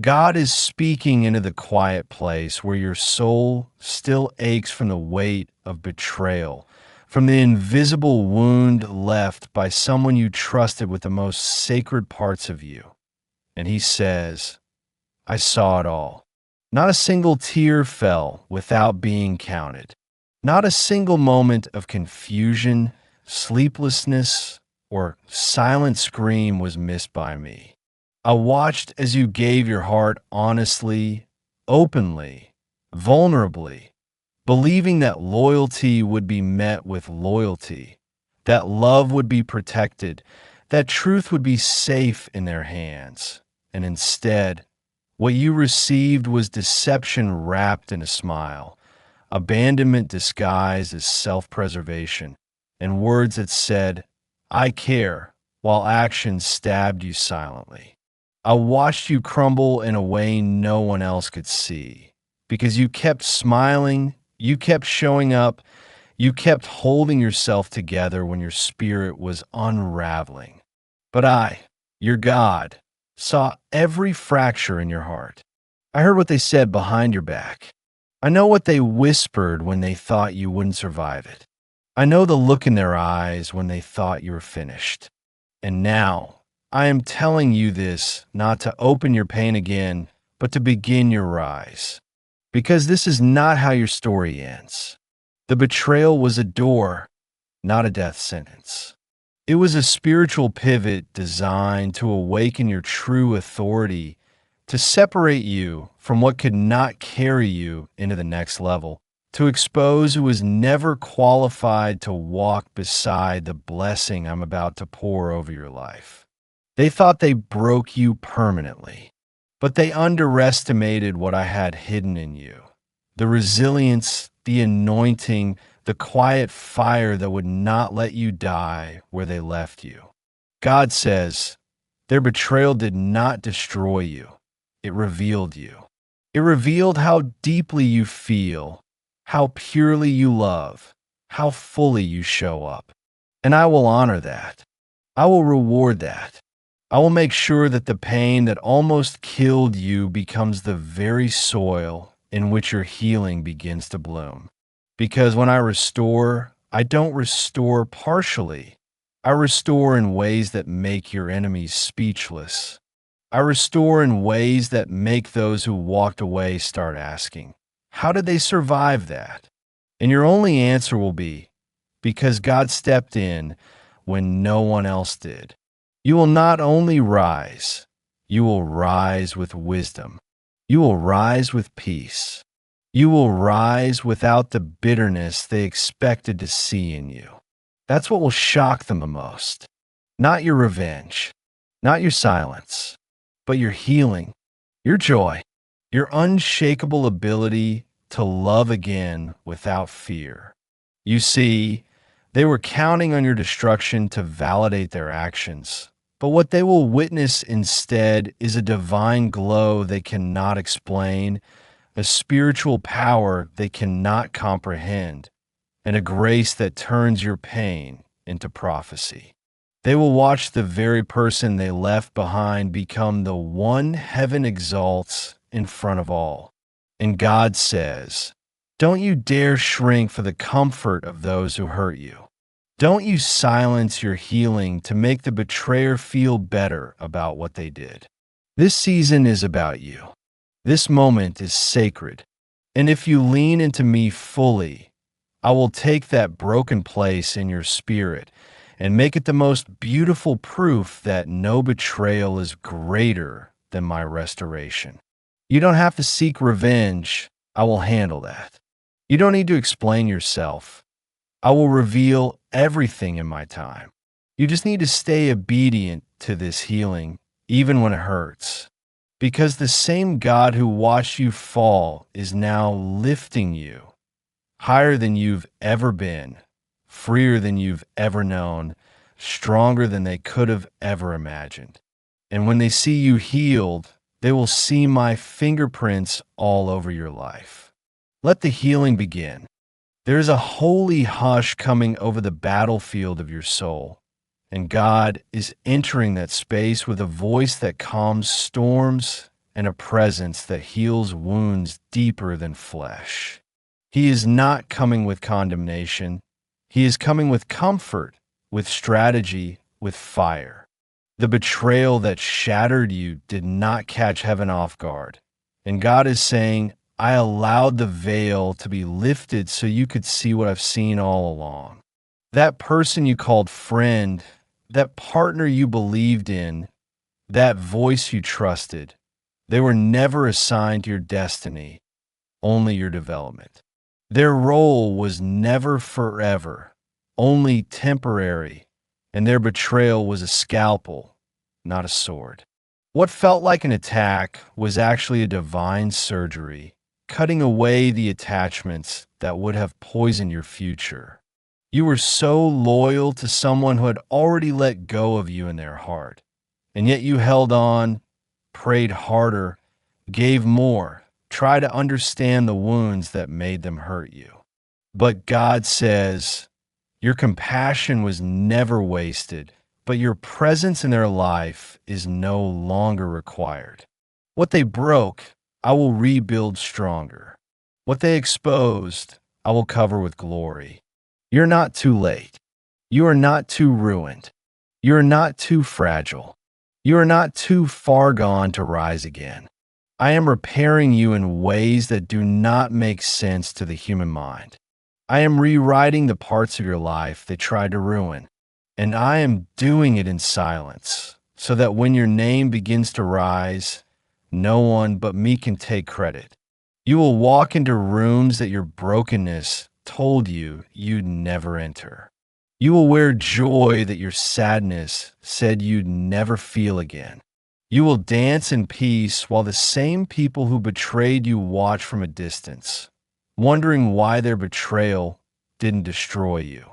God is speaking into the quiet place where your soul still aches from the weight of betrayal, from the invisible wound left by someone you trusted with the most sacred parts of you. And he says, I saw it all. Not a single tear fell without being counted. Not a single moment of confusion, sleeplessness, or silent scream was missed by me. I watched as you gave your heart honestly, openly, vulnerably, believing that loyalty would be met with loyalty, that love would be protected, that truth would be safe in their hands. And instead, what you received was deception wrapped in a smile, abandonment disguised as self-preservation, and words that said, I care, while actions stabbed you silently. I watched you crumble in a way no one else could see, because you kept smiling, you kept showing up, you kept holding yourself together when your spirit was unraveling. But I, your God, saw every fracture in your heart. I heard what they said behind your back. I know what they whispered when they thought you wouldn't survive it. I know the look in their eyes when they thought you were finished. And now, I am telling you this not to open your pain again, but to begin your rise. Because this is not how your story ends. The betrayal was a door, not a death sentence. It was a spiritual pivot designed to awaken your true authority, to separate you from what could not carry you into the next level, to expose who was never qualified to walk beside the blessing I'm about to pour over your life. They thought they broke you permanently, but they underestimated what I had hidden in you. The resilience, the anointing, the quiet fire that would not let you die where they left you. God says, their betrayal did not destroy you. It revealed you. It revealed how deeply you feel, how purely you love, how fully you show up. And I will honor that. I will reward that. I will make sure that the pain that almost killed you becomes the very soil in which your healing begins to bloom. Because when I restore, I don't restore partially. I restore in ways that make your enemies speechless. I restore in ways that make those who walked away start asking, how did they survive that? And your only answer will be, because God stepped in when no one else did. You will not only rise, you will rise with wisdom. You will rise with peace. You will rise without the bitterness they expected to see in you. That's what will shock them the most. Not your revenge, not your silence, but your healing, your joy, your unshakable ability to love again without fear. You see, they were counting on your destruction to validate their actions. But what they will witness instead is a divine glow they cannot explain, a spiritual power they cannot comprehend, and a grace that turns your pain into prophecy. They will watch the very person they left behind become the one heaven exalts in front of all. And God says, don't you dare shrink for the comfort of those who hurt you. Don't you silence your healing to make the betrayer feel better about what they did. This season is about you. This moment is sacred. And if you lean into me fully, I will take that broken place in your spirit and make it the most beautiful proof that no betrayal is greater than my restoration. You don't have to seek revenge. I will handle that. You don't need to explain yourself. I will reveal everything in my time. You just need to stay obedient to this healing, even when it hurts. Because the same God who watched you fall is now lifting you higher than you've ever been, freer than you've ever known, stronger than they could have ever imagined. And when they see you healed, they will see my fingerprints all over your life. Let the healing begin. There is a holy hush coming over the battlefield of your soul, and God is entering that space with a voice that calms storms and a presence that heals wounds deeper than flesh. He is not coming with condemnation. He is coming with comfort, with strategy, with fire. The betrayal that shattered you did not catch heaven off guard. And God is saying, I allowed the veil to be lifted so you could see what I've seen all along. That person you called friend, that partner you believed in, that voice you trusted, they were never assigned to your destiny, only your development. Their role was never forever, only temporary, and their betrayal was a scalpel, not a sword. What felt like an attack was actually a divine surgery, cutting away the attachments that would have poisoned your future. You were so loyal to someone who had already let go of you in their heart, and yet you held on, prayed harder, gave more, tried to understand the wounds that made them hurt you. But God says, your compassion was never wasted, but your presence in their life is no longer required. What they broke, I will rebuild stronger. What they exposed, I will cover with glory. You're not too late. You are not too ruined. You are not too fragile. You are not too far gone to rise again. I am repairing you in ways that do not make sense to the human mind. I am rewriting the parts of your life they tried to ruin, and I am doing it in silence, so that when your name begins to rise, no one but me can take credit. You will walk into rooms that your brokenness told you you'd never enter. You will wear joy that your sadness said you'd never feel again. You will dance in peace while the same people who betrayed you watch from a distance, wondering why their betrayal didn't destroy you.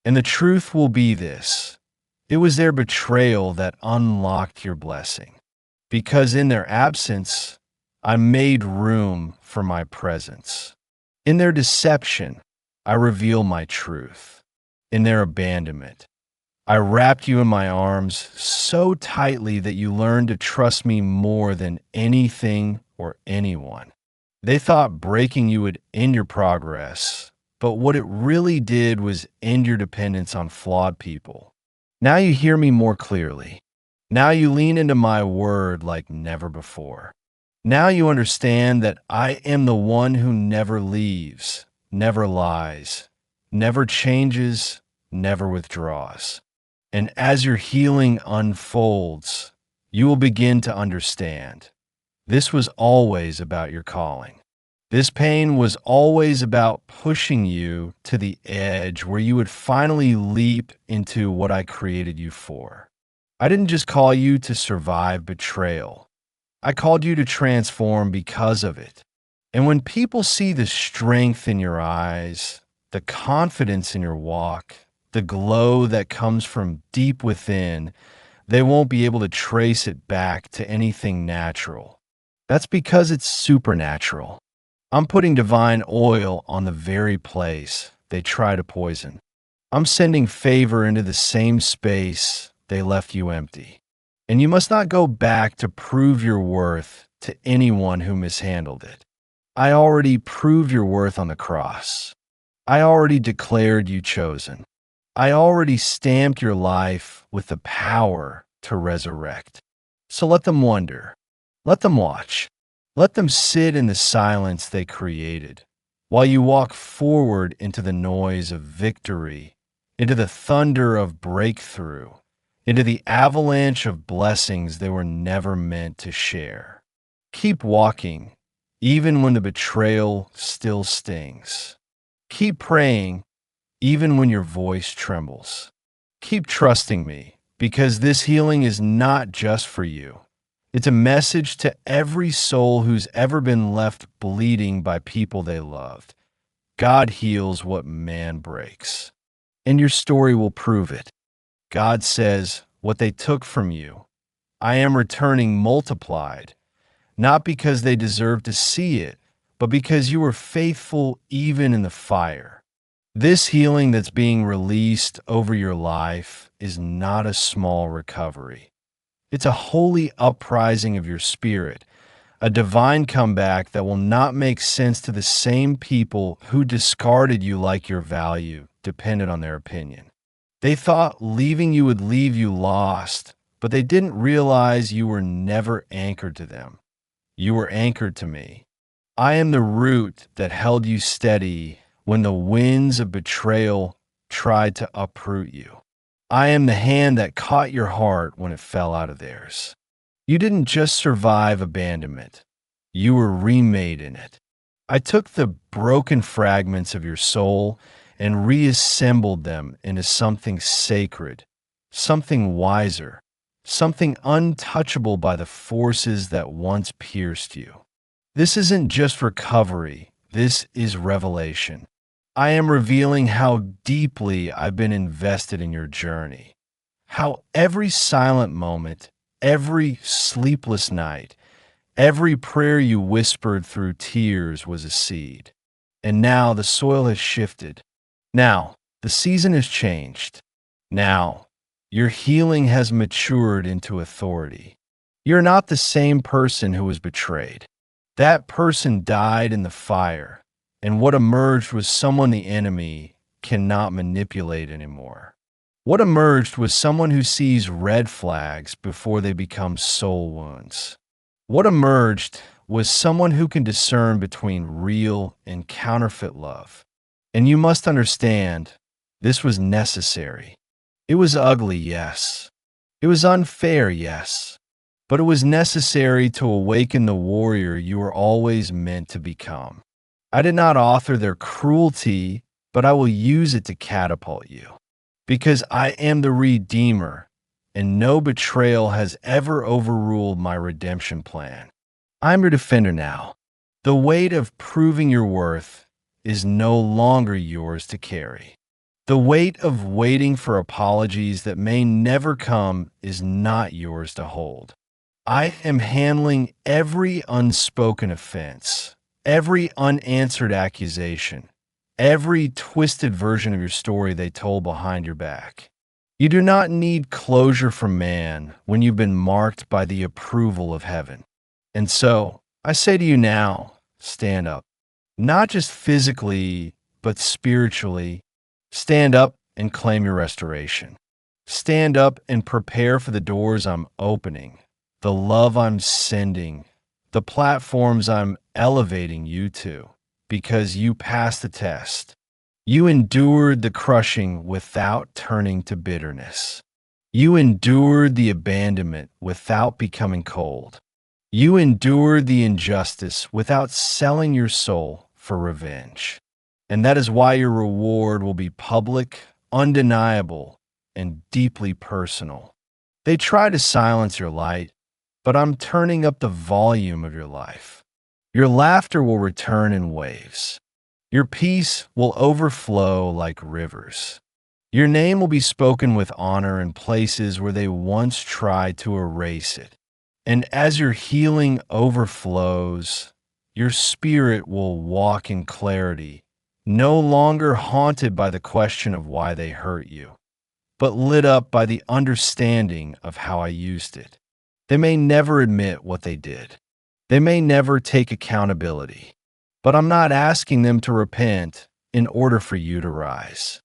And the truth will be this: it was their betrayal that unlocked your blessing. Because in their absence, I made room for my presence. In their deception, I reveal my truth. In their abandonment, I wrapped you in my arms so tightly that you learned to trust me more than anything or anyone. They thought breaking you would end your progress, but what it really did was end your dependence on flawed people. Now you hear me more clearly. Now you lean into my word like never before. Now you understand that I am the one who never leaves, never lies, never changes, never withdraws. And as your healing unfolds, you will begin to understand. This was always about your calling. This pain was always about pushing you to the edge where you would finally leap into what I created you for. I didn't just call you to survive betrayal. I called you to transform because of it. And when people see the strength in your eyes, the confidence in your walk, the glow that comes from deep within, they won't be able to trace it back to anything natural. That's because it's supernatural. I'm putting divine oil on the very place they try to poison. I'm sending favor into the same space they left you empty. And you must not go back to prove your worth to anyone who mishandled it. I already proved your worth on the cross. I already declared you chosen. I already stamped your life with the power to resurrect. So let them wonder. Let them watch. Let them sit in the silence they created, while you walk forward into the noise of victory, into the thunder of breakthrough, into the avalanche of blessings they were never meant to share. Keep walking, even when the betrayal still stings. Keep praying, even when your voice trembles. Keep trusting me, because this healing is not just for you. It's a message to every soul who's ever been left bleeding by people they loved. God heals what man breaks. And your story will prove it. God says, what they took from you, I am returning multiplied, not because they deserve to see it, but because you were faithful even in the fire. This healing that's being released over your life is not a small recovery. It's a holy uprising of your spirit, a divine comeback that will not make sense to the same people who discarded you like your value depended on their opinion. They thought leaving you would leave you lost, but they didn't realize you were never anchored to them. You were anchored to me. I am the root that held you steady when the winds of betrayal tried to uproot you. I am the hand that caught your heart when it fell out of theirs. You didn't just survive abandonment. You were remade in it. I took the broken fragments of your soul and reassembled them into something sacred, something wiser, something untouchable by the forces that once pierced you. This isn't just recovery, this is revelation. I am revealing how deeply I've been invested in your journey, how every silent moment, every sleepless night, every prayer you whispered through tears was a seed. And now the soil has shifted. Now the season has changed. Now your healing has matured into authority. You're not the same person who was betrayed. That person died in the fire, and what emerged was someone the enemy cannot manipulate anymore. What emerged was someone who sees red flags before they become soul wounds. What emerged was someone who can discern between real and counterfeit love. And you must understand, this was necessary. It was ugly, yes. It was unfair, yes. But it was necessary to awaken the warrior you were always meant to become. I did not author their cruelty, but I will use it to catapult you. Because I am the Redeemer, and no betrayal has ever overruled my redemption plan. I'm your defender now. The weight of proving your worth is no longer yours to carry. The weight of waiting for apologies that may never come is not yours to hold. I am handling every unspoken offense, every unanswered accusation, every twisted version of your story they told behind your back. You do not need closure from man when you've been marked by the approval of heaven. And so, I say to you now, stand up. Not just physically, but spiritually. Stand up and claim your restoration. Stand up and prepare for the doors I'm opening, the love I'm sending, the platforms I'm elevating you to, because you passed the test. You endured the crushing without turning to bitterness. You endured the abandonment without becoming cold. You endured the injustice without selling your soul for revenge. And that is why your reward will be public, undeniable, and deeply personal. They try to silence your light, but I'm turning up the volume of your life. Your laughter will return in waves. Your peace will overflow like rivers. Your name will be spoken with honor in places where they once tried to erase it. And as your healing overflows, your spirit will walk in clarity, no longer haunted by the question of why they hurt you, but lit up by the understanding of how I used it. They may never admit what they did. They may never take accountability. But I'm not asking them to repent in order for you to rise.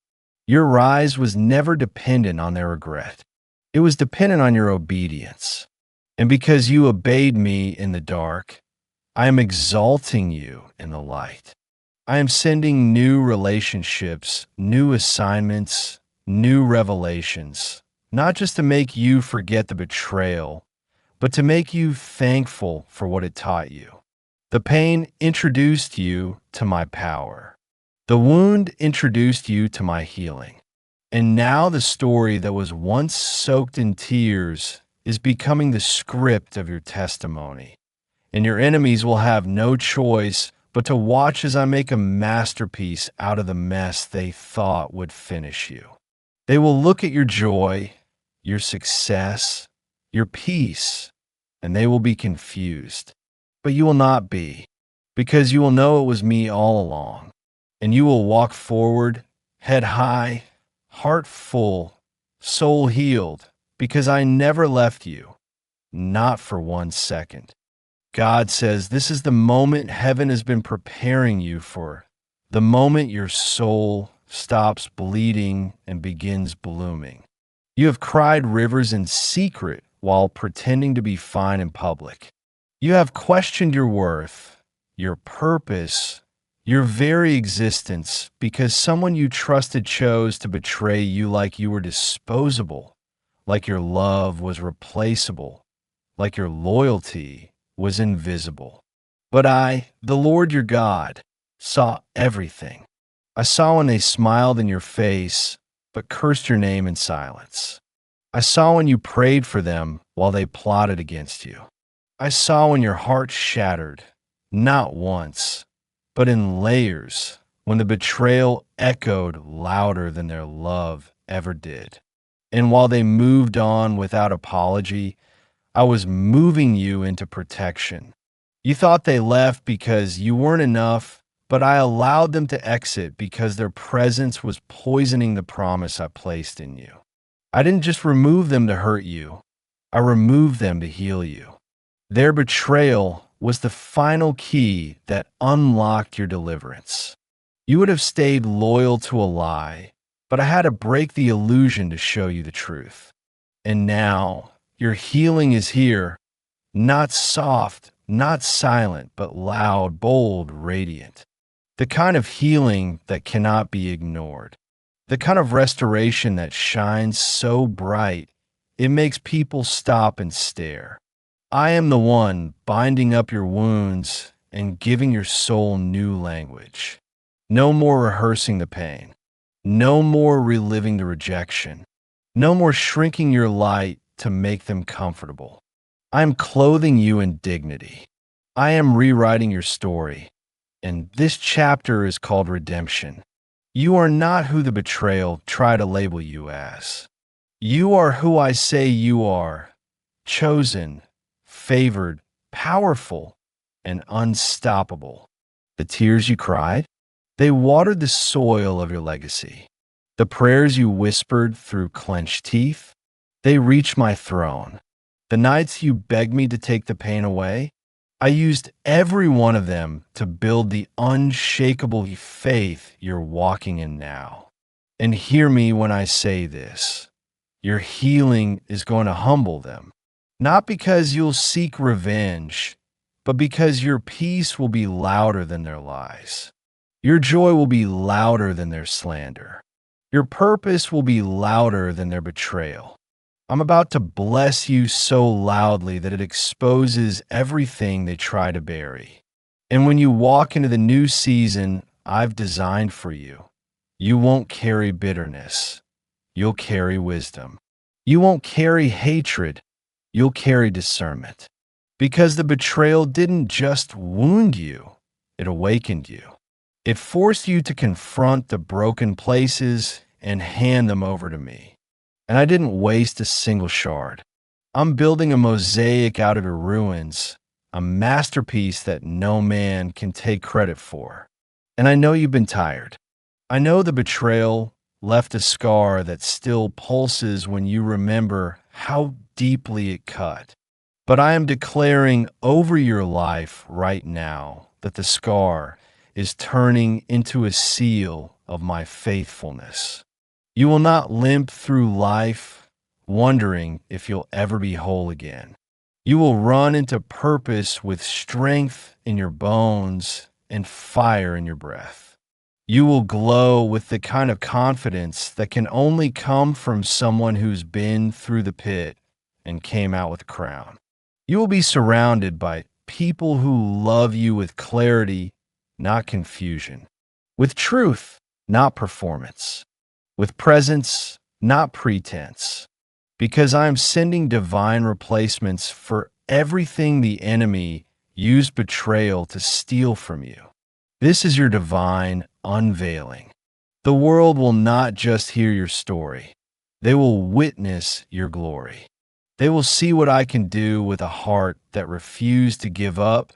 Your rise was never dependent on their regret. It was dependent on your obedience. And because you obeyed me in the dark, I am exalting you in the light. I am sending new relationships, new assignments, new revelations, not just to make you forget the betrayal, but to make you thankful for what it taught you. The pain introduced you to my power. The wound introduced you to my healing. And now the story that was once soaked in tears is becoming the script of your testimony. And your enemies will have no choice but to watch as I make a masterpiece out of the mess they thought would finish you. They will look at your joy, your success, your peace, and they will be confused. But you will not be, because you will know it was me all along. And you will walk forward, head high, heart full, soul healed, because I never left you, not for 1 second. God says this is the moment heaven has been preparing you for, the moment your soul stops bleeding and begins blooming. You have cried rivers in secret while pretending to be fine in public. You have questioned your worth, your purpose, your very existence because someone you trusted chose to betray you like you were disposable, like your love was replaceable, like your loyalty was invisible. But I, the Lord your God, saw everything. I saw when they smiled in your face, but cursed your name in silence. I saw when you prayed for them while they plotted against you. I saw when your heart shattered, not once, but in layers, when the betrayal echoed louder than their love ever did. And while they moved on without apology, I was moving you into protection. You thought they left because you weren't enough, but I allowed them to exit because their presence was poisoning the promise I placed in you. I didn't just remove them to hurt you, I removed them to heal you. Their betrayal was the final key that unlocked your deliverance. You would have stayed loyal to a lie, but I had to break the illusion to show you the truth. And now, your healing is here, not soft, not silent, but loud, bold, radiant. The kind of healing that cannot be ignored. The kind of restoration that shines so bright, it makes people stop and stare. I am the one binding up your wounds and giving your soul new language. No more rehearsing the pain. No more reliving the rejection. No more shrinking your light to make them comfortable. I am clothing you in dignity. I am rewriting your story. And this chapter is called Redemption. You are not who the betrayal tried to label you as. You are who I say you are, chosen, favored, powerful, and unstoppable. The tears you cried, they watered the soil of your legacy. The prayers you whispered through clenched teeth, they reached my throne. The nights you begged me to take the pain away, I used every one of them to build the unshakable faith you're walking in now. And hear me when I say this. Your healing is going to humble them. Not because you'll seek revenge, but because your peace will be louder than their lies. Your joy will be louder than their slander. Your purpose will be louder than their betrayal. I'm about to bless you so loudly that it exposes everything they try to bury. And when you walk into the new season I've designed for you, you won't carry bitterness. You'll carry wisdom. You won't carry hatred. You'll carry discernment. Because the betrayal didn't just wound you, it awakened you. It forced you to confront the broken places and hand them over to me. And I didn't waste a single shard. I'm building a mosaic out of your ruins, a masterpiece that no man can take credit for. And I know you've been tired. I know the betrayal left a scar that still pulses when you remember how deeply it cut. But I am declaring over your life right now that the scar is turning into a seal of my faithfulness. You will not limp through life wondering if you'll ever be whole again. You will run into purpose with strength in your bones and fire in your breath. You will glow with the kind of confidence that can only come from someone who's been through the pit and came out with a crown. You will be surrounded by people who love you with clarity, not confusion, with truth, not performance, with presence, not pretense, because I am sending divine replacements for everything the enemy used betrayal to steal from you. This is your divine unveiling. The world will not just hear your story. They will witness your glory. They will see what I can do with a heart that refused to give up,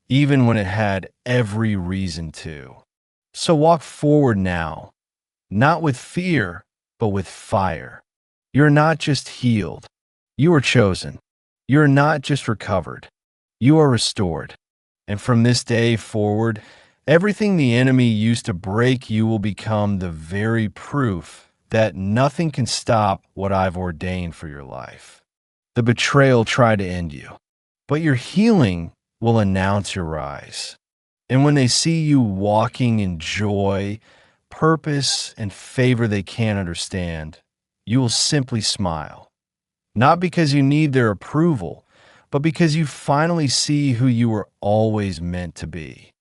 even when it had every reason to. So walk forward now, not with fear, but with fire. You're not just healed. You are chosen. You're not just recovered. You are restored. And from this day forward, everything the enemy used to break you will become the very proof that nothing can stop what I've ordained for your life. The betrayal tried to end you, but your healing will announce your rise. And when they see you walking in joy, purpose, and favor they can't understand, you will simply smile. Not because you need their approval, but because you finally see who you were always meant to be.